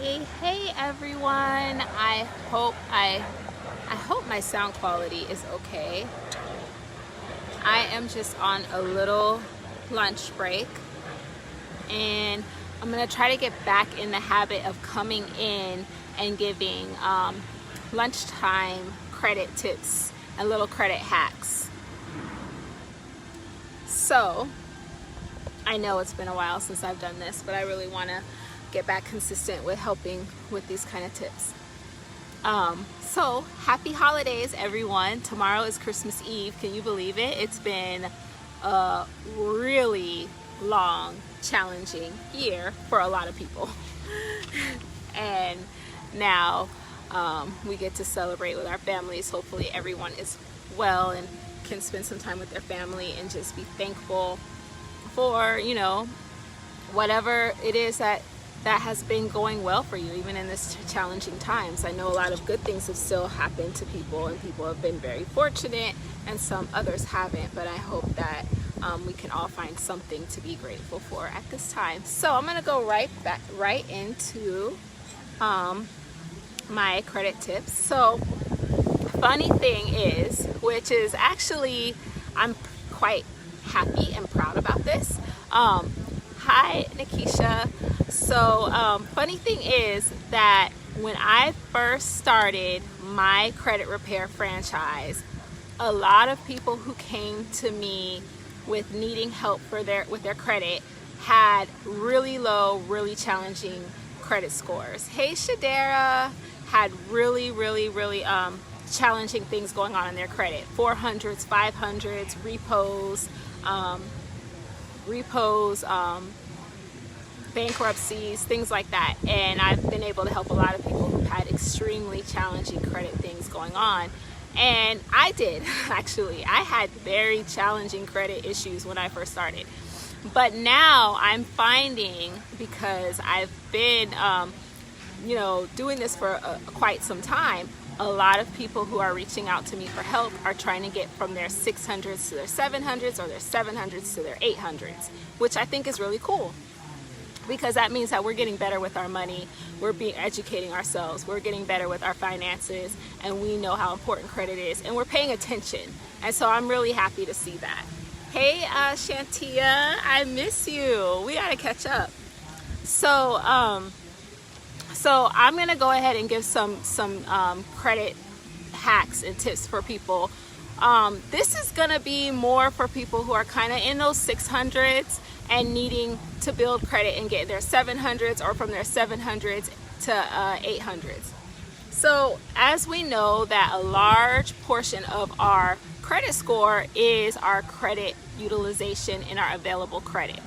Hey everyone. I hope my sound quality is okay. I am just on a little lunch break and I'm going to try to get back in the habit of coming in and giving lunchtime credit tips and little credit hacks. So, I know it's been a while since I've done this, but I really want to get back consistent with helping with these kind of tips. So happy holidays, everyone. Tomorrow is Christmas Eve. Can you believe it? It's been a really long, challenging year for a lot of people. And now we get to celebrate with our families. Hopefully everyone is well and can spend some time with their family and just be thankful for, whatever it is that has been going well for you, even in this challenging times. I know a lot of good things have still happened to people, and people have been very fortunate, and some others haven't. But I hope that we can all find something to be grateful for at this time. So I'm gonna go right into my credit tips. So funny thing is, which is actually, I'm quite happy and proud about this. Hi, Nikisha. So, funny thing is that when I first started my credit repair franchise, a lot of people who came to me with needing help with their credit had really low, really challenging credit scores. Hey, Shadera, had really challenging things going on in their credit. 400s, 500s, repos, bankruptcies, things like that. And I've been able to help a lot of people who've had extremely challenging credit things going on. And I did, actually. I had very challenging credit issues when I first started. But now I'm finding, because I've been, doing this for quite some time, a lot of people who are reaching out to me for help are trying to get from their 600s to their 700s or their 700s to their 800s, which I think is really cool, because that means that we're getting better with our money, we're educating ourselves, we're getting better with our finances, and we know how important credit is, and we're paying attention. And so I'm really happy to see that. Hey, Shantia, I miss you. We gotta catch up. So I'm gonna go ahead and give some credit hacks and tips for people. This is gonna be more for people who are kind of in those 600s and needing to build credit and get their 700s, or from their 700s to 800s. So as we know that a large portion of our credit score is our credit utilization in our available credit.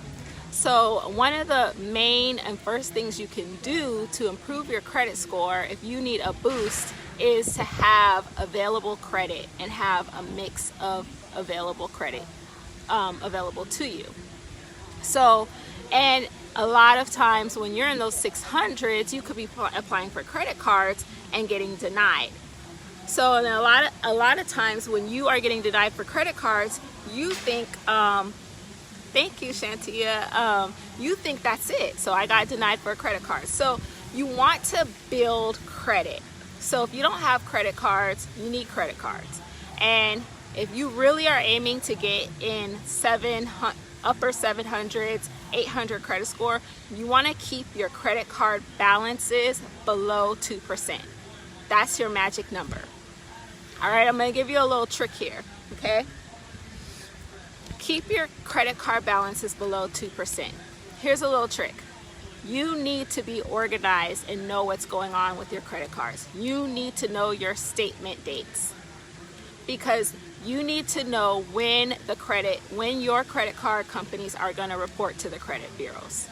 So one of the main and first things you can do to improve your credit score, if you need a boost, is to have available credit and have a mix of available credit available to you. So, and a lot of times when you're in those 600s, you could be applying for credit cards and getting denied. So and a lot of times when you are getting denied for credit cards, you think, thank you, Shantia, you think that's it. So I got denied for a credit card. So you want to build credit. So if you don't have credit cards, you need credit cards. And if you really are aiming to get in upper 700s, 800 credit score, you want to keep your credit card balances below 2%. That's your magic number. All right, I'm going to give you a little trick here, okay? Keep your credit card balances below 2%. Here's a little trick. You need to be organized and know what's going on with your credit cards. You need to know your statement dates, because you need to know when your credit card companies are going to report to the credit bureaus.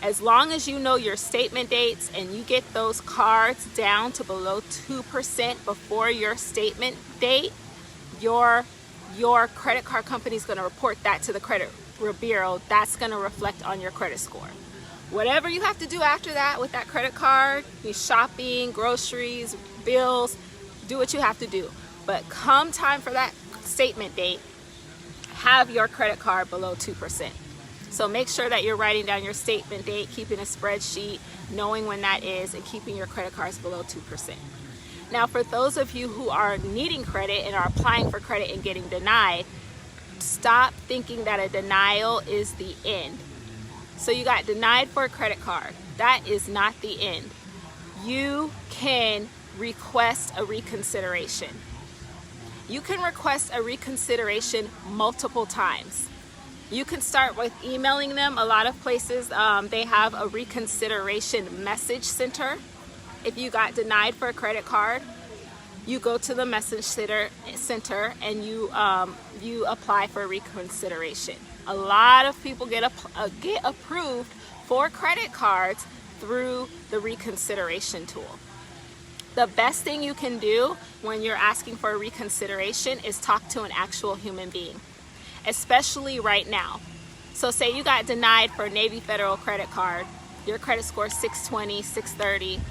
As long as you know your statement dates and you get those cards down to below 2% before your statement date, your credit card company is going to report that to the credit bureau. That's going to reflect on your credit score. Whatever you have to do after that with that credit card, your shopping, groceries, bills, do what you have to do. But come time for that statement date, have your credit card below 2%. So make sure that you're writing down your statement date, keeping a spreadsheet, knowing when that is, and keeping your credit cards below 2%. Now, for those of you who are needing credit and are applying for credit and getting denied, stop thinking that a denial is the end. So you got denied for a credit card. That is not the end. You can request a reconsideration. You can request a reconsideration multiple times. You can start with emailing them. A lot of places, they have a reconsideration message center. If you got denied for a credit card, you go to the message center and you apply for reconsideration. A lot of people get approved for credit cards through the reconsideration tool. The best thing you can do when you're asking for a reconsideration is talk to an actual human being, especially right now. So say you got denied for a Navy Federal credit card, your credit score is 620, 630,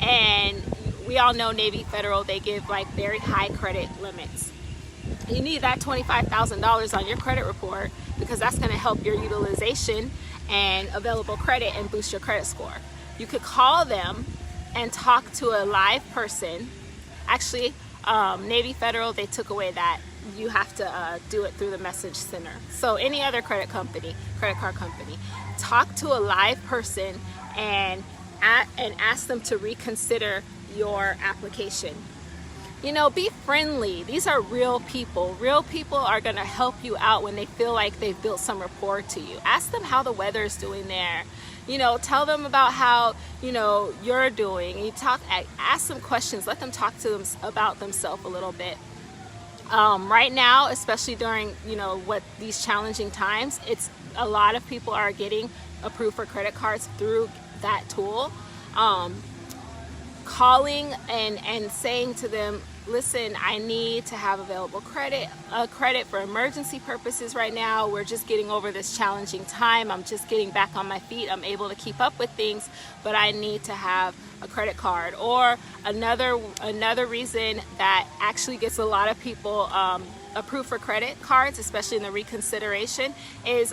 and we all know Navy Federal, they give like very high credit limits. You need that $25,000 on your credit report because that's going to help your utilization and available credit and boost your credit score. You could call them and talk to a live person. Actually, Navy Federal, they took away that. You have to do it through the message center. So any other credit card company, talk to a live person and ask them to reconsider your application. You know, be friendly. These are real people. Real people are going to help you out when they feel like they've built some rapport to you. Ask them how the weather is doing there. You know, tell them about how, you know, you're doing. You ask them questions. Let them talk to them about themselves a little bit. Right now, especially during, you know, these challenging times, it's a lot of people are getting approved for credit cards through that tool. Calling and saying to them, listen, I need to have available credit for emergency purposes right now. We're just getting over this challenging time. I'm just getting back on my feet. I'm able to keep up with things, but I need to have a credit card. Or another reason that actually gets a lot of people approved for credit cards, especially in the reconsideration, is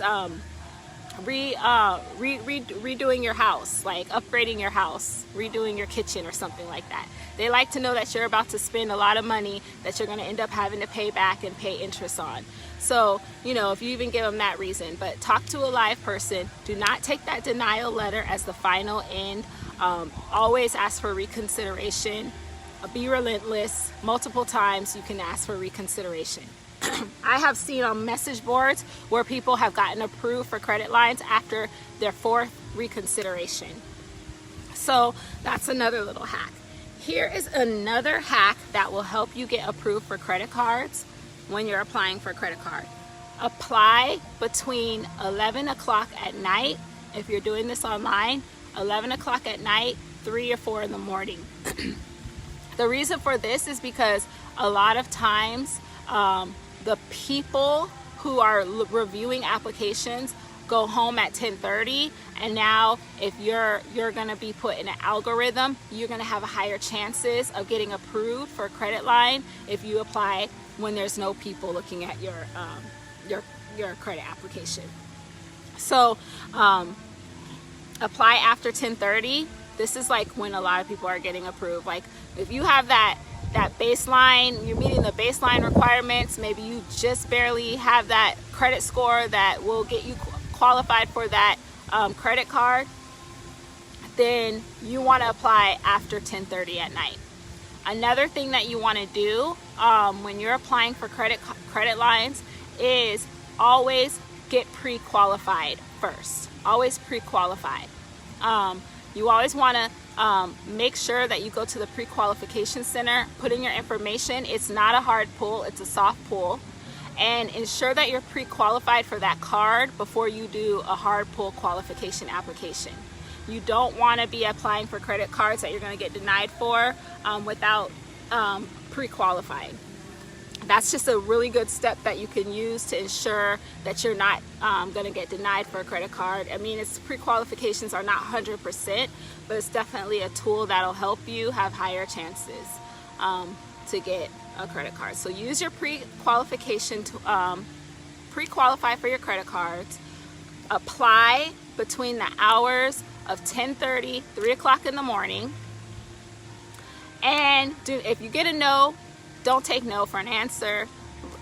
redoing your house, like upgrading your house, redoing your kitchen or something like that. They like to know that you're about to spend a lot of money that you're going to end up having to pay back and pay interest on. So, you know, if you even give them that reason, but talk to a live person. Do not take that denial letter as the final end. Always ask for reconsideration. Be relentless. Multiple times you can ask for reconsideration. I have seen on message boards where people have gotten approved for credit lines after their 4th reconsideration. So that's another little hack. Here is another hack that will help you get approved for credit cards when you're applying for a credit card. Apply between 11 o'clock at night, if you're doing this online, 11 o'clock at night, 3 or 4 in the morning. The reason for this is because a lot of times the people who are reviewing applications go home at 10:30, and now if you're going to be put in an algorithm, you're going to have a higher chances of getting approved for a credit line if you apply when there's no people looking at your credit application. So apply after 10:30. This is like when a lot of people are getting approved. Like if you have that baseline, you're meeting the baseline requirements, maybe you just barely have that credit score that will get you qualified for that credit card, then you want to apply after 10:30 at night. Another thing that you want to do when you're applying for credit lines is always get pre-qualified first. Always pre-qualified. You always want to make sure that you go to the pre-qualification center, put in your information. It's not a hard pull, it's a soft pull. And ensure that you're pre-qualified for that card before you do a hard pull qualification application. You don't want to be applying for credit cards that you're going to get denied for without pre-qualifying. That's just a really good step that you can use to ensure that you're not going to get denied for a credit card. I mean, its pre-qualifications are not 100%, but it's definitely a tool that'll help you have higher chances to get a credit card. So use your pre-qualification to pre-qualify for your credit cards. apply between the hours of 10:30, 3 o'clock in the morning. And if you get a no, don't take no for an answer.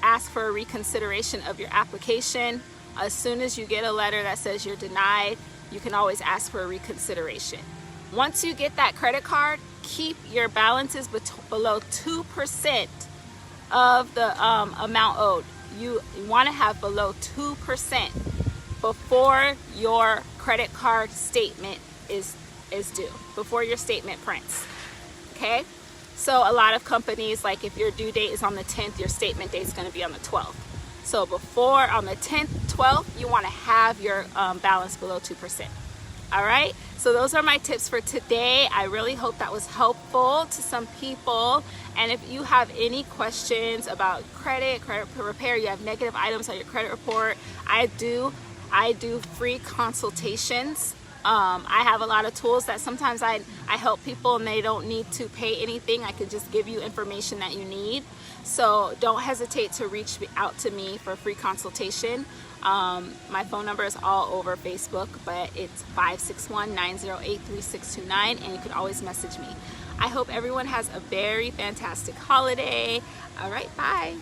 Ask for a reconsideration of your application. As soon as you get a letter that says you're denied, you can always ask for a reconsideration. Once you get that credit card, keep your balances below 2% of the amount owed. You want to have below 2% before your credit card statement is due, before your statement prints. Okay? So a lot of companies, like if your due date is on the 10th, your statement date is going to be on the 12th. So before, on the 10th, 12th, you want to have your balance below 2%. All right, so those are my tips for today. I really hope that was helpful to some people. And if you have any questions about credit repair, you have negative items on your credit report, I do free consultations. I have a lot of tools that sometimes I help people and they don't need to pay anything. I could just give you information that you need. So don't hesitate to reach out to me for a free consultation. My phone number is all over Facebook, but it's 561-908-3629, and you can always message me. I hope everyone has a very fantastic holiday. All right, bye.